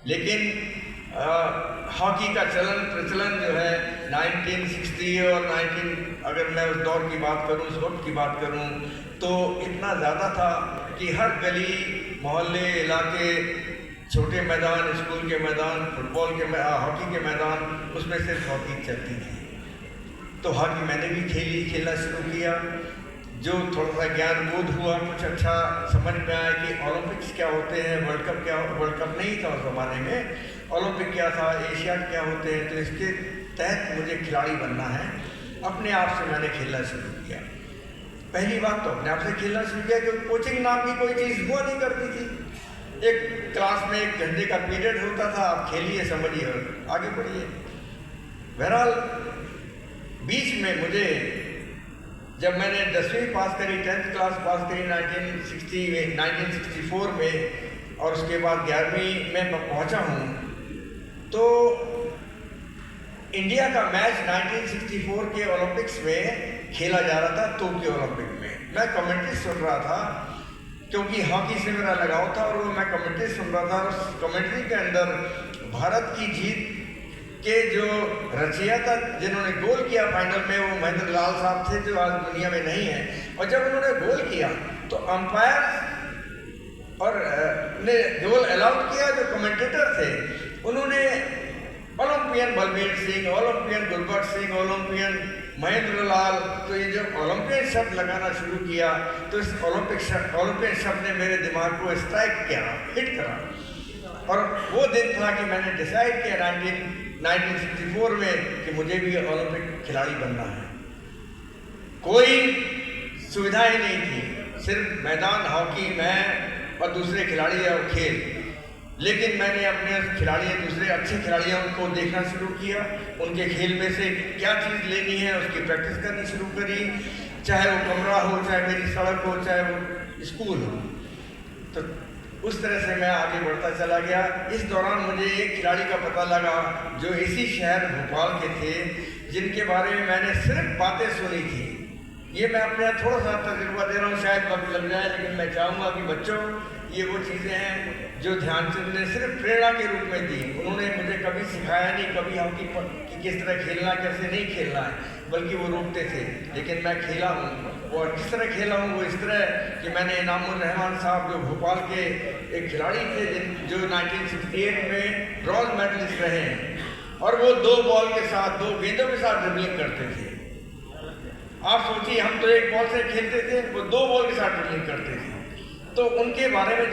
लेकिन हॉकी का प्रचलन जो है 1960 और 19 अगर मैं उस दौर की बात करूं, उस वक्त की बात करूं, तो इतना ज़्यादा था कि हर गली, मोहल्ले, इलाके, छोटे मैदान, स्कूल के मैदान, फुटबॉल के हॉकी के मैदान, उसमें सिर्फ हॉकी चलती थी। तो हॉकी मैंने भी खेलना शुरू किया। जो थोड़ा सा ज्ञान बोध हुआ, कुछ अच्छा समझ में आया कि ओलंपिक्स क्या होते हैं, वर्ल्ड कप नहीं था उस ज़माने में, ओलंपिक क्या था, एशियाड क्या होते हैं, तो इसके तहत मुझे खिलाड़ी बनना है। अपने आप से मैंने खेलना शुरू किया। पहली बात तो अपने आप से खेलना शुरू किया क्योंकि कोचिंग नाम की कोई चीज़ हुआ नहीं करती थी। एक क्लास में 1 घंटे का पीरियड होता था, आप खेलिए, समझिए और आगे बढ़िए। बहरहाल बीच में मुझे, जब मैंने 10वीं पास करी, 10th क्लास पास करी 1964 में, और उसके बाद 11वीं में पहुंचा हूँ, तो इंडिया का मैच 1964 के ओलंपिक्स में खेला जा रहा था, टोक्यो ओलंपिक में। मैं कमेंट्री सुन रहा था क्योंकि हॉकी से मेरा लगाव था, और वो मैं कमेंट्री सुन रहा था। उस कमेंट्री के अंदर भारत की जीत के जो रचयिता, जिन्होंने गोल किया फाइनल में, वो महेंद्र लाल साहब थे, जो आज दुनिया में नहीं है। और जब उन्होंने गोल किया तो अंपायर और ने गोल अलाउड किया, जो कमेंटेटर थे उन्होंने Olympian Balbir Singh, Olympian Gurbaksh Singh, Olympian Mahendra Lal, तो ये जो ओलंपियन शब्द लगाना शुरू किया, तो इस ओलंपियन शब्द ने मेरे दिमाग को स्ट्राइक किया, हिट करा। और वो दिन था कि मैंने डिसाइड किया 1964 में कि मुझे भी ओलंपिक खिलाड़ी बनना है। कोई सुविधा ही नहीं थी, सिर्फ मैदान, हॉकी, मैं और दूसरे खिलाड़ी और खेल। लेकिन मैंने अपने खिलाड़ी, दूसरे अच्छे खिलाड़ियों को देखना शुरू किया, उनके खेल में से क्या चीज़ लेनी है उसकी प्रैक्टिस करनी शुरू करी, चाहे वो कमरा हो, चाहे मेरी सड़क हो, चाहे वो स्कूल हो। तो उस तरह से मैं आगे बढ़ता चला गया। इस दौरान मुझे एक खिलाड़ी का पता लगा जो इसी शहर भोपाल के थे, जिनके बारे में मैंने सिर्फ बातें सुनी थी। ये मैं अपने थोड़ा सा तजुर्बा दे रहा हूँ, शायद वक्त लग जाए, लेकिन मैं चाहूँगा कि बच्चों, ये वो चीज़ें हैं जो ध्यानचंद ने सिर्फ प्रेरणा के रूप में दी। उन्होंने मुझे कभी सिखाया नहीं, कभी हॉकी कि किस तरह खेलना, कैसे नहीं खेलना है, बल्कि वो रोकते थे। लेकिन मैं खेला हूँ, और किस तरह खेला हूँ वो इस तरह कि मैंने इनामुर रहमान साहब, जो भोपाल के एक खिलाड़ी थे, जो 1968 में ब्रॉन्ज मेडलिस्ट रहे हैं, और वो 2 बॉल के साथ, 2 गेंदों के साथ ड्रिबलिंग करते थे। आप सोचिए, हम तो 1 बॉल से खेलते थे, वो 2 बॉल के साथ ड्रिबलिंग करते थे। तो उनके बारे में